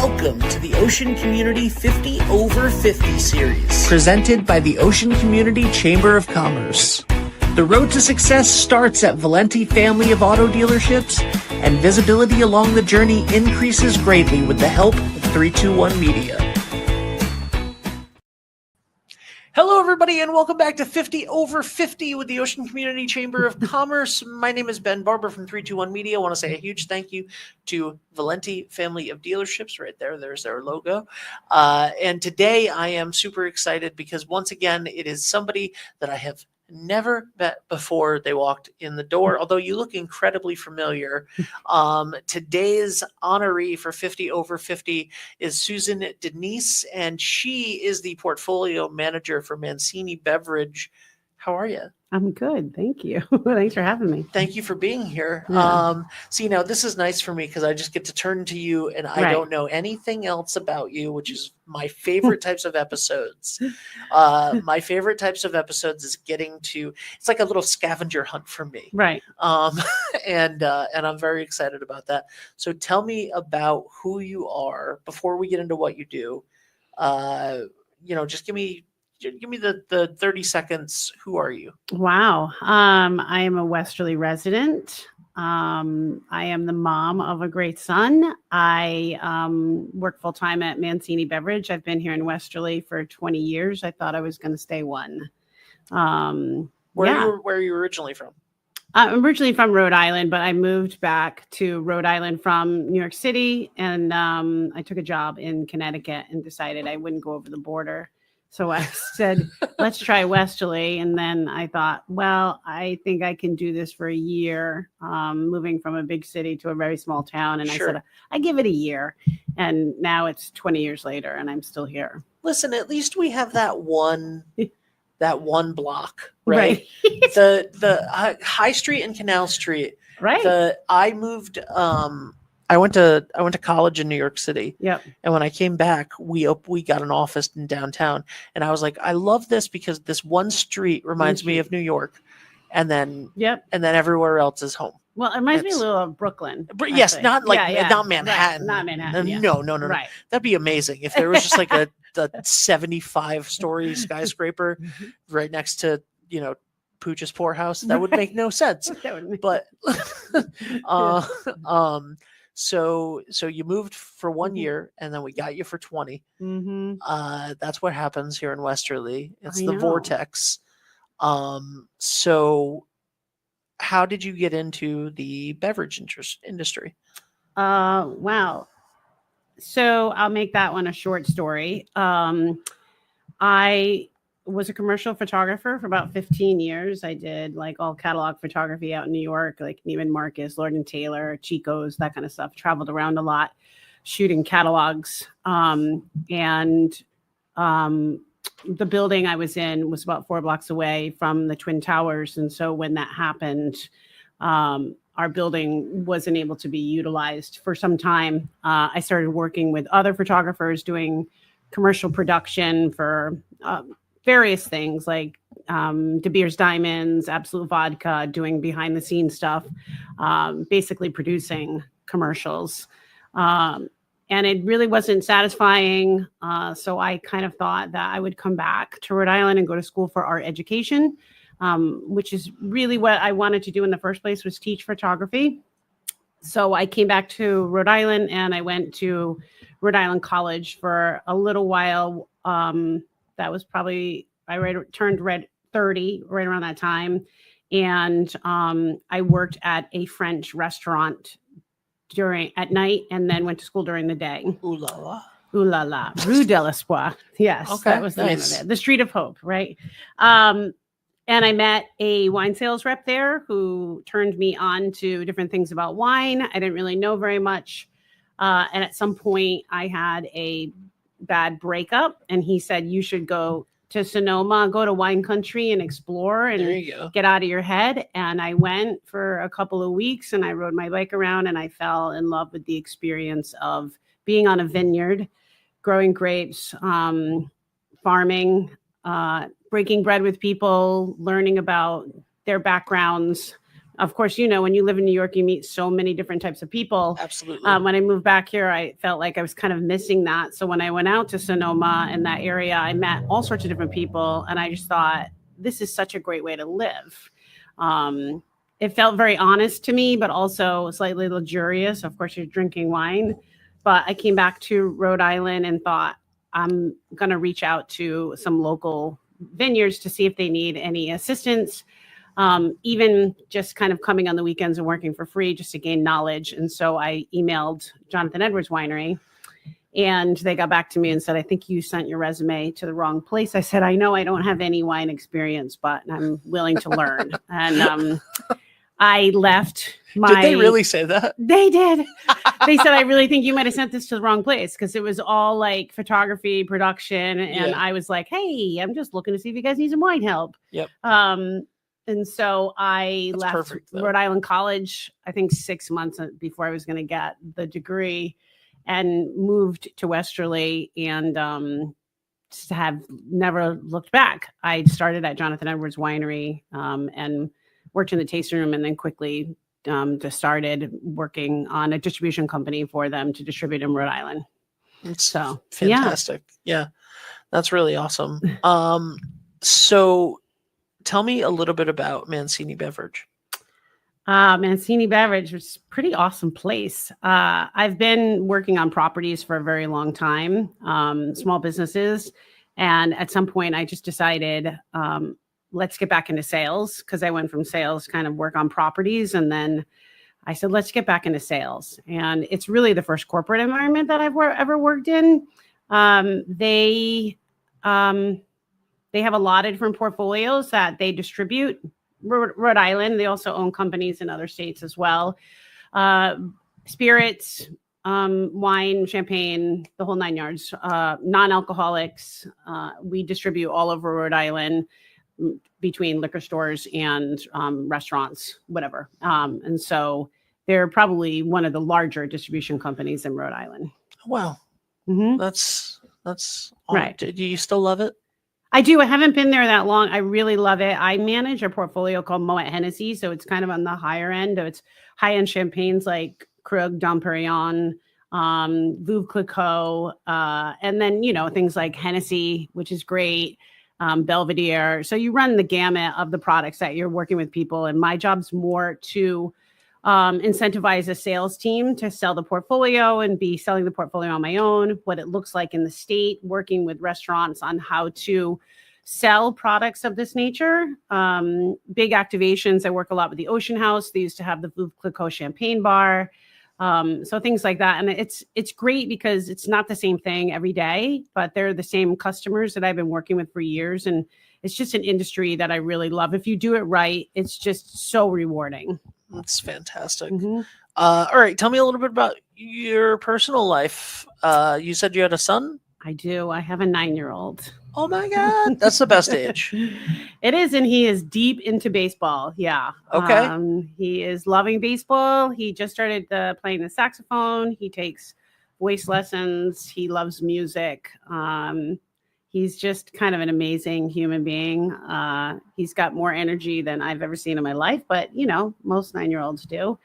Welcome to the Ocean Community 50 Over 50 series, presented by the Ocean Community Chamber of Commerce. The road to success starts at Valenti family of auto dealerships, and visibility along the journey increases greatly with the help of 321 Media. Hello, everybody, and welcome back to 50 Over 50 with the Ocean Community Chamber of Commerce. My name is Ben Barber from 321 Media. I want to say a huge thank you to Valenti family of dealerships. Right there, there's their logo. And today I am super excited because once again, it is somebody that I have never met before they walked in the door, although you look incredibly familiar. Today's honoree for 50 Over 50 is Susan Denice, and she is the portfolio manager for Mancini Beverage. How are you? I'm good. Thank you. Thanks for having me. Thank you for being here. Yeah. See, now this is nice for me because I just get to turn to you and I don't know anything else about you, which is my favorite types of episodes. My favorite types of episodes is getting to, it's like a little scavenger hunt for me. Right. And I'm very excited about that. So tell me about who you are before we get into what you do. Just give me the 30 seconds. Who are you? Wow. I am a Westerly resident. I am the mom of a great son. I work full time at Mancini Beverage. I've been here in Westerly for 20 years. I thought I was going to stay one. Where are you originally from? I'm originally from Rhode Island, but I moved back to Rhode Island from New York City. And I took a job in Connecticut and decided I wouldn't go over the border. So I said, let's try Westerly. And then I thought, well, I think I can do this for a year, moving from a big city to a very small town. And Sure. I said, I give it a year. And now it's 20 years later and I'm still here. Listen, at least we have that one block, right? the High Street and Canal Street. Right. I moved, I went to college in New York City. Yep. And when I came back, we got an office in downtown, and I was like, I love this because this one street reminds me of New York, and then everywhere else is home. Well, it reminds me a little of Brooklyn. Yes, not Manhattan. Right. Not Manhattan. No. Right. That'd be amazing if there was just like a 75-story skyscraper right next to Pooch's poorhouse. That would make no sense. But So you moved for 1 year, and then we got you for 20. Mm-hmm. That's what happens here in Westerly. It's the vortex. So how did you get into the beverage industry? Wow. So I'll make that one a short story. I was a commercial photographer for about 15 years. I did like all catalog photography out in New York, like Neiman Marcus, Lord & Taylor, Chico's, that kind of stuff. Traveled around a lot, shooting catalogs. The building I was in was about 4 blocks away from the Twin Towers. And so when that happened, our building wasn't able to be utilized for some time. I started working with other photographers doing commercial production for various things like De Beers Diamonds, Absolute Vodka, doing behind the scenes stuff, basically producing commercials. And it really wasn't satisfying. So I kind of thought that I would come back to Rhode Island and go to school for art education, which is really what I wanted to do in the first place, was teach photography. So I came back to Rhode Island and I went to Rhode Island College for a little while. That was probably, turned 30 right around that time. And I worked at a French restaurant at night and then went to school during the day. Ooh la la. Ooh la la. Rue de l'Espoir. Yes, okay, that was the name of it. The Street of Hope, right? And I met a wine sales rep there who turned me on to different things about wine. I didn't really know very much. And at some point I had a bad breakup and he said, you should go to Sonoma, go to wine country and explore and get out of your head. And I went for a couple of weeks and I rode my bike around and I fell in love with the experience of being on a vineyard, growing grapes, farming, breaking bread with people, learning about their backgrounds, of course, when you live in New York, you meet so many different types of people. Absolutely. When I moved back here, I felt like I was kind of missing that. So when I went out to Sonoma and that area, I met all sorts of different people, and I just thought, this is such a great way to live. It felt very honest to me, but also slightly luxurious. Of course, you're drinking wine. But I came back to Rhode Island and thought, I'm going to reach out to some local vineyards to see if they need any assistance, even just kind of coming on the weekends and working for free just to gain knowledge. And so I emailed Jonathan Edwards Winery, and they got back to me and said, I think you sent your resume to the wrong place. I said, I know I don't have any wine experience, but I'm willing to learn. And I left my... Did they really say that? They did. They said, I really think you might have sent this to the wrong place, because it was all like photography, production. And I was like, hey, I'm just looking to see if you guys need some wine help. Yep. And so I That's left perfect, Rhode Island College, I think 6 months before I was going to get the degree, and moved to Westerly, and just have never looked back. I started at Jonathan Edwards Winery and worked in the tasting room, and then quickly just started working on a distribution company for them to distribute in Rhode Island. It's so fantastic. Yeah, that's really awesome. So tell me a little bit about Mancini Beverage. Mancini Beverage was a pretty awesome place. I've been working on properties for a very long time, small businesses. And at some point I just decided, let's get back into sales, because I went from sales kind of work on properties. And then I said, let's get back into sales. And it's really the first corporate environment that I've ever worked in. They have a lot of different portfolios that they distribute. Rhode Island, they also own companies in other states as well. Spirits, wine, champagne, the whole 9 yards. Non-alcoholics, we distribute all over Rhode Island, between liquor stores and restaurants, whatever. And so they're probably one of the larger distribution companies in Rhode Island. Wow. Mm-hmm. That's right. Do you still love it? I do. I haven't been there that long. I really love it. I manage a portfolio called Moet Hennessy, so it's kind of on the higher end. It's high-end champagnes like Krug, Dom Perignon, Veuve Clicquot, and then, things like Hennessy, which is great, Belvedere. So you run the gamut of the products that you're working with people, and my job's more to incentivize a sales team to sell the portfolio and be selling the portfolio on my own, what it looks like in the state, working with restaurants on how to sell products of this nature. Big activations. I work a lot with the Ocean House. They used to have the Veuve Clicquot champagne bar. So things like that. And it's great because it's not the same thing every day, but they're the same customers that I've been working with for years. And it's just an industry that I really love. If you do it right, it's just so rewarding. That's fantastic. Mm-hmm. All right. Tell me a little bit about your personal life. You said you had a son? I do. I have a 9-year-old. Oh my God. That's the best age. It is. And he is deep into baseball. Yeah. Okay. He is loving baseball. He just started playing the saxophone. He takes voice lessons. He loves music. He's just kind of an amazing human being. He's got more energy than I've ever seen in my life, but most 9-year-olds do.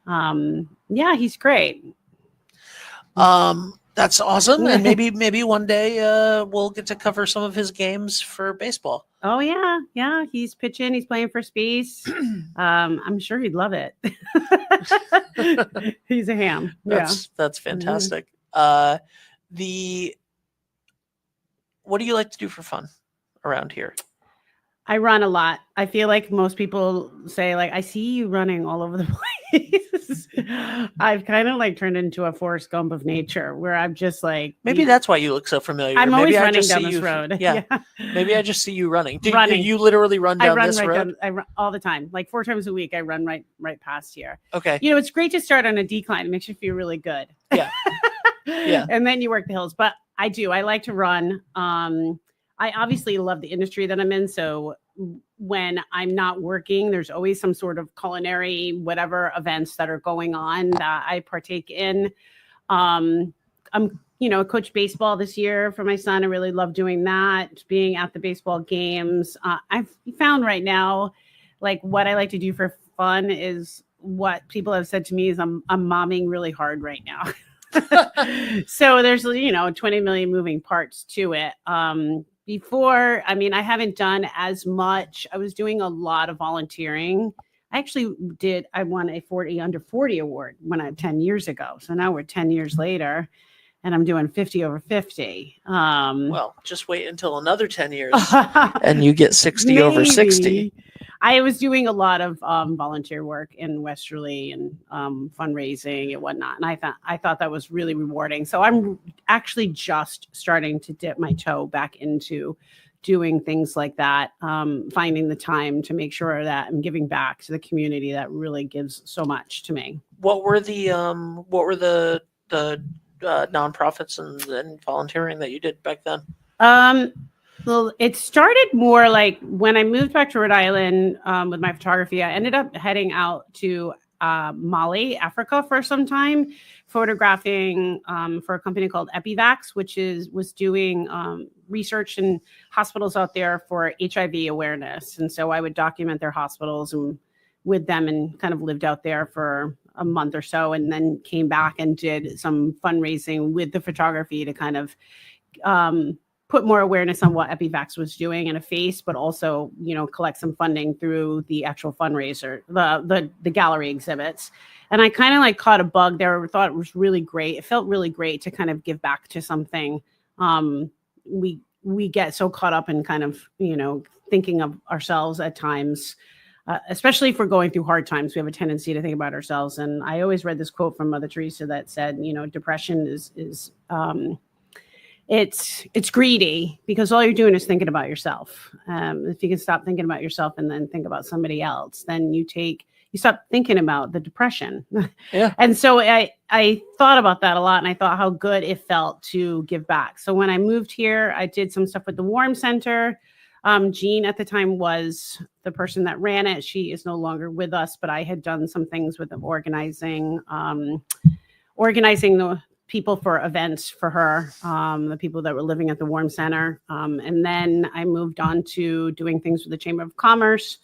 Yeah, he's great. That's awesome. And maybe one day we'll get to cover some of his games for baseball. Oh yeah. Yeah. He's pitching, he's playing for space. I'm sure he'd love it. He's a ham. That's fantastic. What do you like to do for fun around here? I run a lot. I feel like most people say, like, I see you running all over the place. I've kind of turned into a Forrest Gump of nature, where I'm just like, maybe that's why you look so familiar. I'm always running down this road. Yeah. Maybe I just see you running. Do running. You literally run down this road? I run all the time. Like 4 times a week, I run right past here. Okay. It's great to start on a decline. It makes you feel really good. Yeah. Yeah. And then you work the hills. But I do. I like to run. I obviously love the industry that I'm in. So when I'm not working, there's always some sort of culinary, whatever events that are going on that I partake in. I'm, coach baseball this year for my son. I really love doing that, being at the baseball games. I've found right now, like what I like to do for fun is what people have said to me is I'm momming really hard right now. So there's 20 million moving parts to it. Before, I mean, I haven't done as much. I was doing a lot of volunteering. I won a 40 under 40 award 10 years ago. So now we're 10 years later and I'm doing 50 over 50. Well, just wait until another 10 years and you get 60 over 60. I was doing a lot of volunteer work in Westerly and fundraising and whatnot. And I thought that was really rewarding. So I'm actually just starting to dip my toe back into doing things like that, finding the time to make sure that I'm giving back to the community that really gives so much to me. What were the nonprofits and volunteering that you did back then? Well, it started more like when I moved back to Rhode Island with my photography. I ended up heading out to Mali, Africa for some time, photographing for a company called Epivax, which was doing research in hospitals out there for HIV awareness. And so I would document their hospitals and with them and kind of lived out there for a month or so, and then came back and did some fundraising with the photography to kind of put more awareness on what Epivax was doing in a face, but also, collect some funding through the actual fundraiser, the gallery exhibits. And I kind of like caught a bug there, thought it was really great. It felt really great to kind of give back to something. We get so caught up in kind of, thinking of ourselves at times, especially if we're going through hard times. We have a tendency to think about ourselves. And I always read this quote from Mother Teresa that said, depression is it's greedy because all you're doing is thinking about yourself. If you can stop thinking about yourself and then think about somebody else, then you stop thinking about the depression. Yeah. And so I thought about that a lot, and I thought how good it felt to give back. So when I moved here, I did some stuff with the Warm Center. Jean at the time was the person that ran it. She is no longer with us, but I had done some things with them, organizing the people for events for her, the people that were living at the Warm Center. And then I moved on to doing things with the Chamber of Commerce,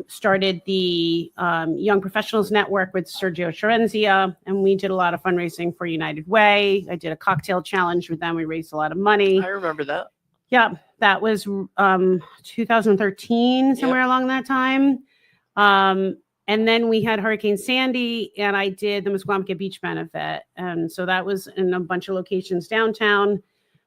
started the Young Professionals Network with Sergio Sharenzia, and we did a lot of fundraising for United Way. I did a cocktail challenge with them. We raised a lot of money. I remember that. Yeah, that was 2013, somewhere along that time. And then we had Hurricane Sandy, and I did the Musqueamcat Beach benefit. And so that was in a bunch of locations downtown.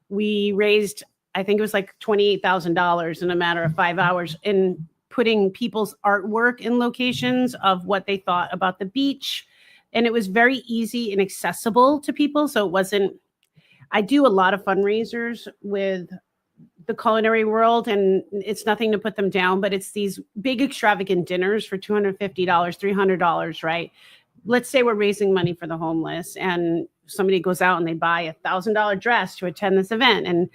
We raised, I think it was like $28,000 in a matter of 5 hours in putting people's artwork in locations of what they thought about the beach. And it was very easy and accessible to people. So it wasn't, I do a lot of fundraisers with the culinary world, and it's nothing to put them down, but it's these big extravagant dinners for $250, $300, right? Let's say we're raising money for the homeless and somebody goes out and they buy $1,000 dress to attend this event.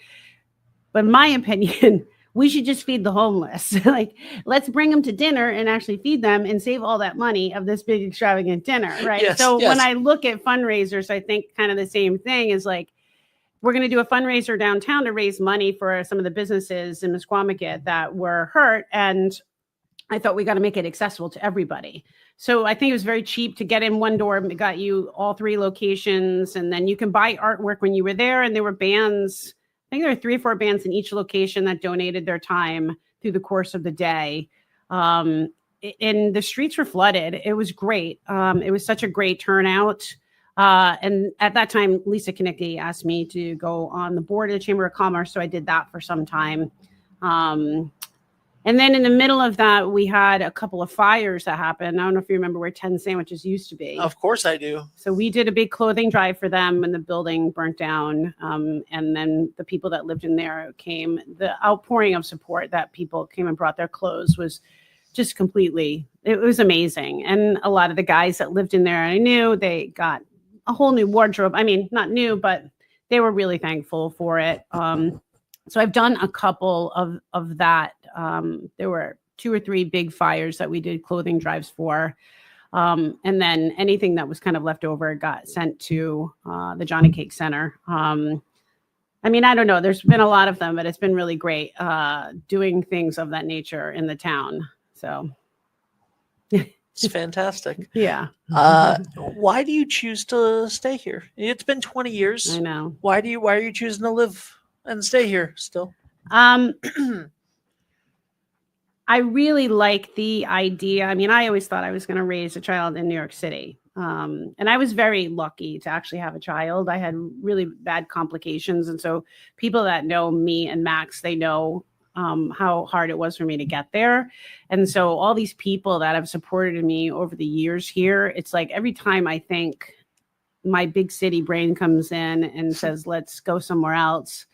But in my opinion, we should just feed the homeless. Like, let's bring them to dinner and actually feed them and save all that money of this big extravagant dinner, right? Yes, so yes. When I look at fundraisers, I think kind of the same thing is like, we're going to do a fundraiser downtown to raise money for some of the businesses in Musqueamcat that were hurt. And I thought we got to make it accessible to everybody. So I think it was very cheap to get in one door. It got you all 3 locations. And then you can buy artwork when you were there. And there were bands, I think there were 3 or 4 bands in each location that donated their time through the course of the day. And the streets were flooded. It was great. It was such a great turnout. And at that time, Lisa Kinnicky asked me to go on the board of the Chamber of Commerce. So I did that for some time. And then in the middle of that, we had a couple of fires that happened. I don't know if you remember where 10 Sandwiches used to be. Of course I do. So we did a big clothing drive for them when the building burnt down. And then the people that lived in there came. The outpouring of support that people came and brought their clothes was just completely, it was amazing. And a lot of the guys that lived in there, I knew they got a whole new wardrobe. I mean, not new, but they were really thankful for it. So I've done a couple of that. There were 2 or 3 big fires that we did clothing drives for. And then anything that was kind of left over got sent to the Johnny Cake Center. I mean, I don't know. There's been a lot of them, but it's been really great doing things of that nature in the town. So, It's fantastic. Yeah. Why do you choose to stay here? It's been 20 years. I know. Why are you choosing to live and stay here still? Um, I really like the idea. I mean, I always thought I was going to raise a child in New York City. And I was very lucky to actually have a child. I had really bad complications. And so people that know me and Max, they know how hard it was for me to get there. And so all these people that have supported me over the years here, it's like every time I think my big city brain comes in and says, let's go somewhere else.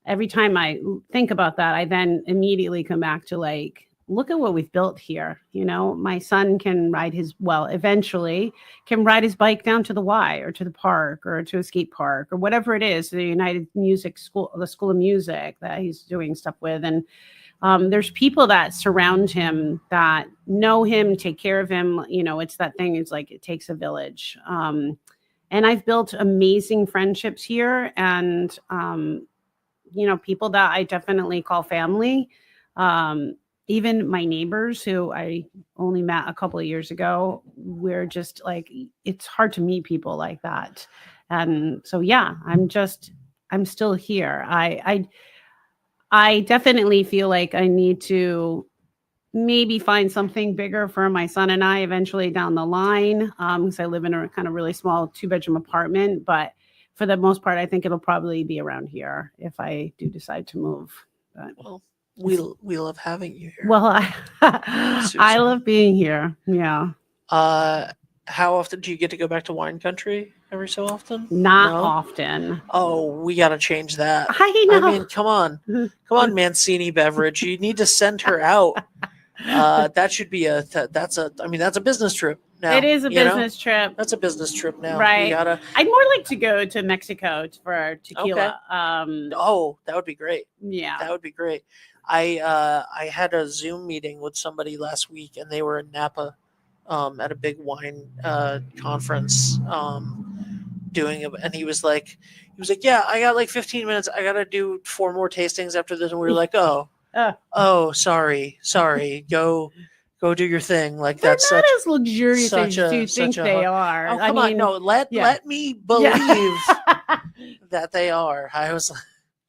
Every time I think about that, I then immediately come back to like, look at what we've built here. You know, my son can eventually can ride his bike down to the Y or to the park or to a skate park or whatever it is, the United Music School, the School of Music that he's doing stuff with. And there's people that surround him that know him, take care of him. You know, it's that thing. It's like, it takes a village. And I've built amazing friendships here and, you know, people that I definitely call family. Even my neighbors who I only met a couple of years ago, we're just like, it's hard to meet people like that. And so, yeah, I'm still here. I definitely feel like I need to maybe find something bigger for my son and I eventually down the line. Because I live in a kind of really small 2-bedroom apartment, but for the most part, I think it'll probably be around here if I do decide to move. But Well, we love having you here. well, I love being here. Yeah. How often do you get to go back to wine country? Every so often? Not often. Oh, we got to change that. I know. I mean, come on, Mancini Beverage. You need to send her out. That should be that's a business trip now. It is a business trip. That's a business trip now. Right. I'd more like to go to Mexico for tequila. Okay. Oh, that would be great. Yeah. That would be great. I had a Zoom meeting with somebody last week, and they were in Napa at a big wine conference doing it, and he was like, yeah, I got like 15 minutes. I got to do 4 more tastings after this, and we were like, oh, sorry, go do your thing. Like They're that's not such as luxurious as you think they are. Oh, come on, no, let me believe that they are. I was,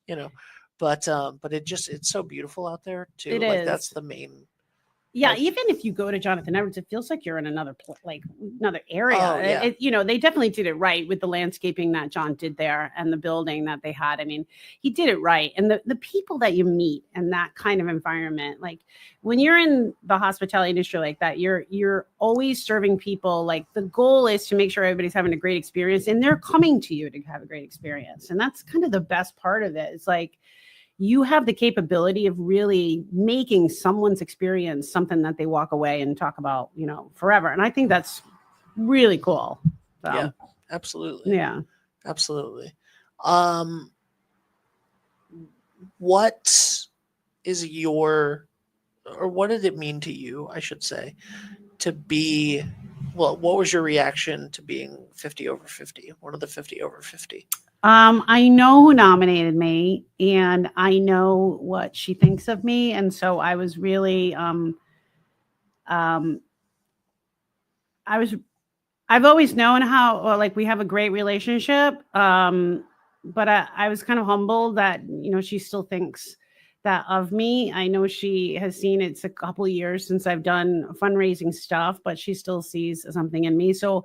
you know, but it's so beautiful out there too. It like is. That's the main. Yeah, like, even if you go to Jonathan Edwards, it feels like you're in another area. Oh, yeah. You know, they definitely did it right with the landscaping that John did there and the building that they had. I mean, he did it right. And the people that you meet and that kind of environment, like when you're in the hospitality industry like that, you're always serving people. Like the goal is to make sure everybody's having a great experience and they're coming to you to have a great experience. And that's kind of the best part of it. It's like, you have the capability of really making someone's experience something that they walk away and talk about, you know, forever. And I think that's really cool. So, yeah, absolutely. Yeah, absolutely. What is what did it mean to you, I should say, to be, what was your reaction to being 50 over 50, one of the 50 over 50? I know who nominated me and I know what she thinks of me. And so I was really, I've always known how, like, we have a great relationship. But I was kind of humbled that, you know, she still thinks that of me. I know she has seen it's a couple of years since I've done fundraising stuff, but she still sees something in me. So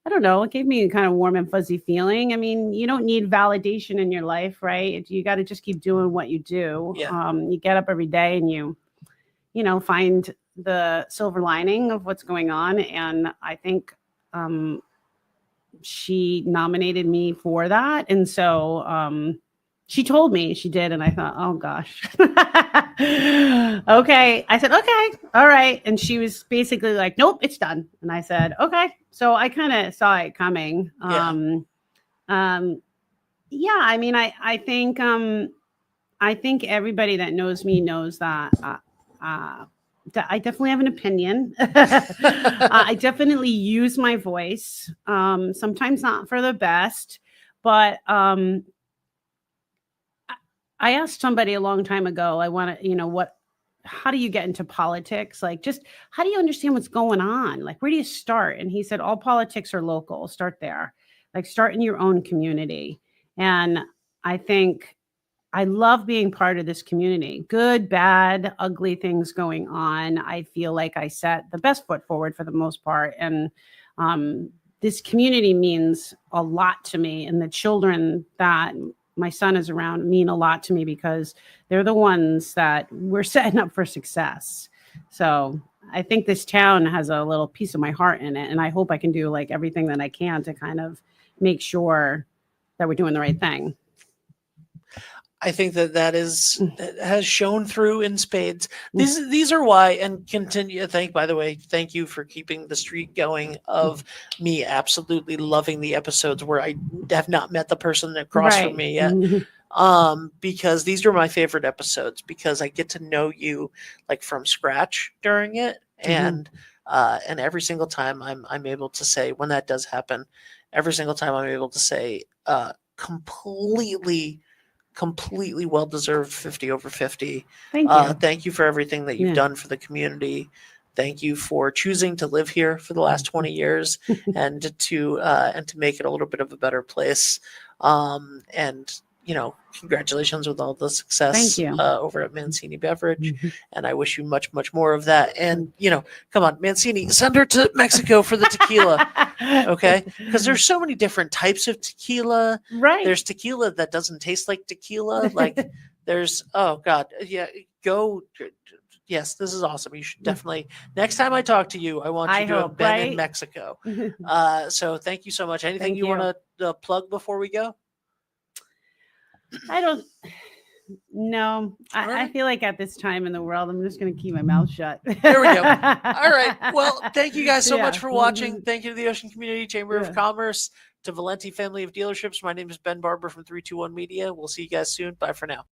I don't know. It gave me a kind of warm and fuzzy feeling. I mean, you don't need validation in your life, right? You got to just keep doing what you do. Yeah. You get up every day and you know, find the silver lining of what's going on. And I think she nominated me for that. And so she told me she did. And I thought, oh, gosh. Okay. I said, okay. All right. And she was basically like, nope, it's done. And I said, okay. So I kind of saw it coming. Yeah. I mean, I think everybody that knows me knows that I definitely have an opinion. I definitely use my voice. Sometimes not for the best, but I asked somebody a long time ago, I want to, you know, what how do you get into politics? Like, just how do you understand what's going on? Like, where do you start? And he said, all politics are local. Start there. Like, start in your own community. And I think I love being part of this community. Good, bad, ugly things going on. I feel like I set the best foot forward for the most part. And this community means a lot to me. And the children that my son is around mean a lot to me because they're the ones that we're setting up for success. So I think this town has a little piece of my heart in it. And I hope I can do like everything that I can to kind of make sure that we're doing the right thing. I think that has shown through in spades. These are why, and continue. By the way, thank you for keeping the streak going of me absolutely loving the episodes where I have not met the person across from me yet. Because these are my favorite episodes because I get to know you like from scratch during it, and every single time I'm able to say when that does happen, every single time I'm able to say completely well-deserved 50 over 50. Thank you. Thank you for everything that you've done for the community. Thank you for choosing to live here for the last 20 years and to make it a little bit of a better place. And congratulations with all the success over at Mancini Beverage. And I wish you much, much more of that. And, come on, Mancini, send her to Mexico for the tequila. Okay? Because there's so many different types of tequila. Right. There's tequila that doesn't taste like tequila. Like there's, oh God. Yeah. Go. Yes, this is awesome. You should definitely, next time I talk to you, I want you to have been in Mexico. So thank you so much. Anything you want to plug before we go? I don't know. I feel like at this time in the world, I'm just going to keep my mouth shut. There we go. All right. Well, thank you guys so much for watching. Thank you to the Ocean Community Chamber of Commerce, to Valenti Family of Dealerships. My name is Ben Barber from 321 Media. We'll see you guys soon. Bye for now.